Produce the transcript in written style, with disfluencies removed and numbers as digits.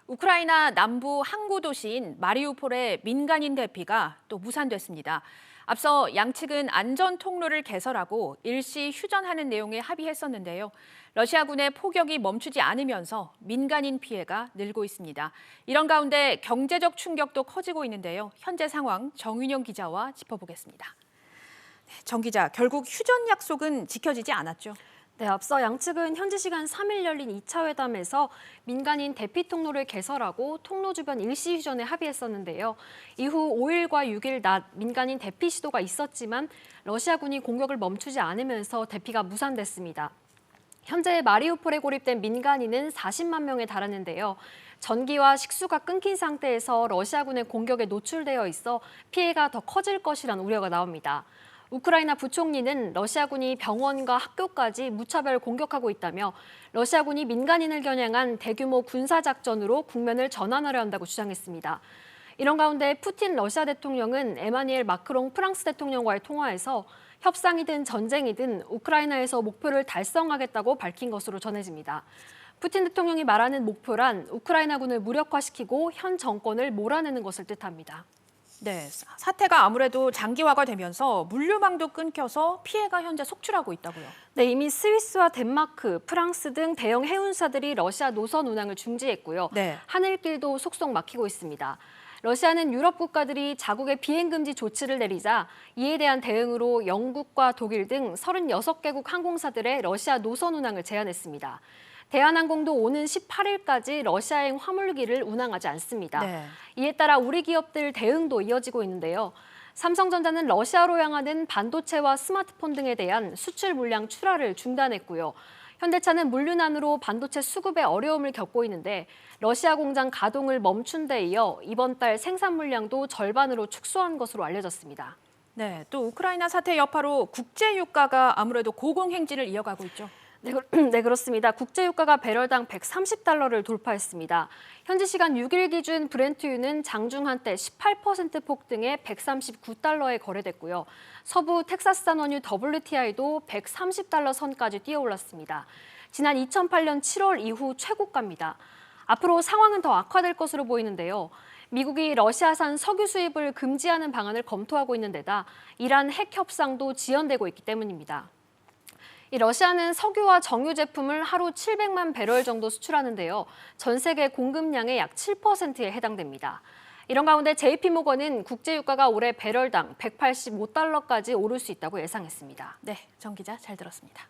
우크라이나 남부 항구 도시인 마리우폴의 민간인 대피가 또 무산됐습니다. 앞서 양측은 안전 통로를 개설하고 일시 휴전하는 내용에 합의했었는데요. 러시아군의 포격이 멈추지 않으면서 민간인 피해가 늘고 있습니다. 이런 가운데 경제적 충격도 커지고 있는데요. 현재 상황 정윤영 기자와 짚어보겠습니다. 정 기자, 결국 휴전 약속은 지켜지지 않았죠? 네, 앞서 양측은 현지 시간 3일 열린 2차 회담에서 민간인 대피 통로를 개설하고 통로 주변 일시 휴전에 합의했었는데요. 이후 5일과 6일 낮 민간인 대피 시도가 있었지만 러시아군이 공격을 멈추지 않으면서 대피가 무산됐습니다. 현재 마리우폴에 고립된 민간인은 40만 명에 달하는데요. 전기와 식수가 끊긴 상태에서 러시아군의 공격에 노출되어 있어 피해가 더 커질 것이란 우려가 나옵니다. 우크라이나 부총리는 러시아군이 병원과 학교까지 무차별 공격하고 있다며 러시아군이 민간인을 겨냥한 대규모 군사작전으로 국면을 전환하려 한다고 주장했습니다. 이런 가운데 푸틴 러시아 대통령은 에마니엘 마크롱 프랑스 대통령과의 통화에서 협상이든 전쟁이든 우크라이나에서 목표를 달성하겠다고 밝힌 것으로 전해집니다. 푸틴 대통령이 말하는 목표란 우크라이나군을 무력화시키고 현 정권을 몰아내는 것을 뜻합니다. 네, 사태가 아무래도 장기화가 되면서 물류망도 끊겨서 피해가 현재 속출하고 있다고요. 네, 이미 스위스와 덴마크, 프랑스 등 대형 해운사들이 러시아 노선 운항을 중지했고요. 네. 하늘길도 속속 막히고 있습니다. 러시아는 유럽 국가들이 자국의 비행금지 조치를 내리자 이에 대한 대응으로 영국과 독일 등 36개국 항공사들의 러시아 노선 운항을 제한했습니다. 대한항공도 오는 18일까지 러시아행 화물기를 운항하지 않습니다. 네. 이에 따라 우리 기업들 대응도 이어지고 있는데요. 삼성전자는 러시아로 향하는 반도체와 스마트폰 등에 대한 수출 물량 출하를 중단했고요. 현대차는 물류난으로 반도체 수급에 어려움을 겪고 있는데 러시아 공장 가동을 멈춘 데 이어 이번 달 생산 물량도 절반으로 축소한 것으로 알려졌습니다. 네, 또 우크라이나 사태 여파로 국제 유가가 아무래도 고공행진을 이어가고 있죠. 네, 그렇습니다. 국제유가가 배럴당 130달러를 돌파했습니다. 현지 시간 6일 기준 브렌트유는 장중 한때 18% 폭등해 139달러에 거래됐고요. 서부 텍사스산 원유 WTI도 130달러 선까지 뛰어올랐습니다. 지난 2008년 7월 이후 최고가입니다. 앞으로 상황은 더 악화될 것으로 보이는데요. 미국이 러시아산 석유 수입을 금지하는 방안을 검토하고 있는 데다 이란 핵 협상도 지연되고 있기 때문입니다. 러시아는 석유와 정유 제품을 하루 700만 배럴 정도 수출하는데요. 전 세계 공급량의 약 7%에 해당됩니다. 이런 가운데 JP모건은 국제유가가 올해 배럴당 185달러까지 오를 수 있다고 예상했습니다. 네, 정 기자 잘 들었습니다.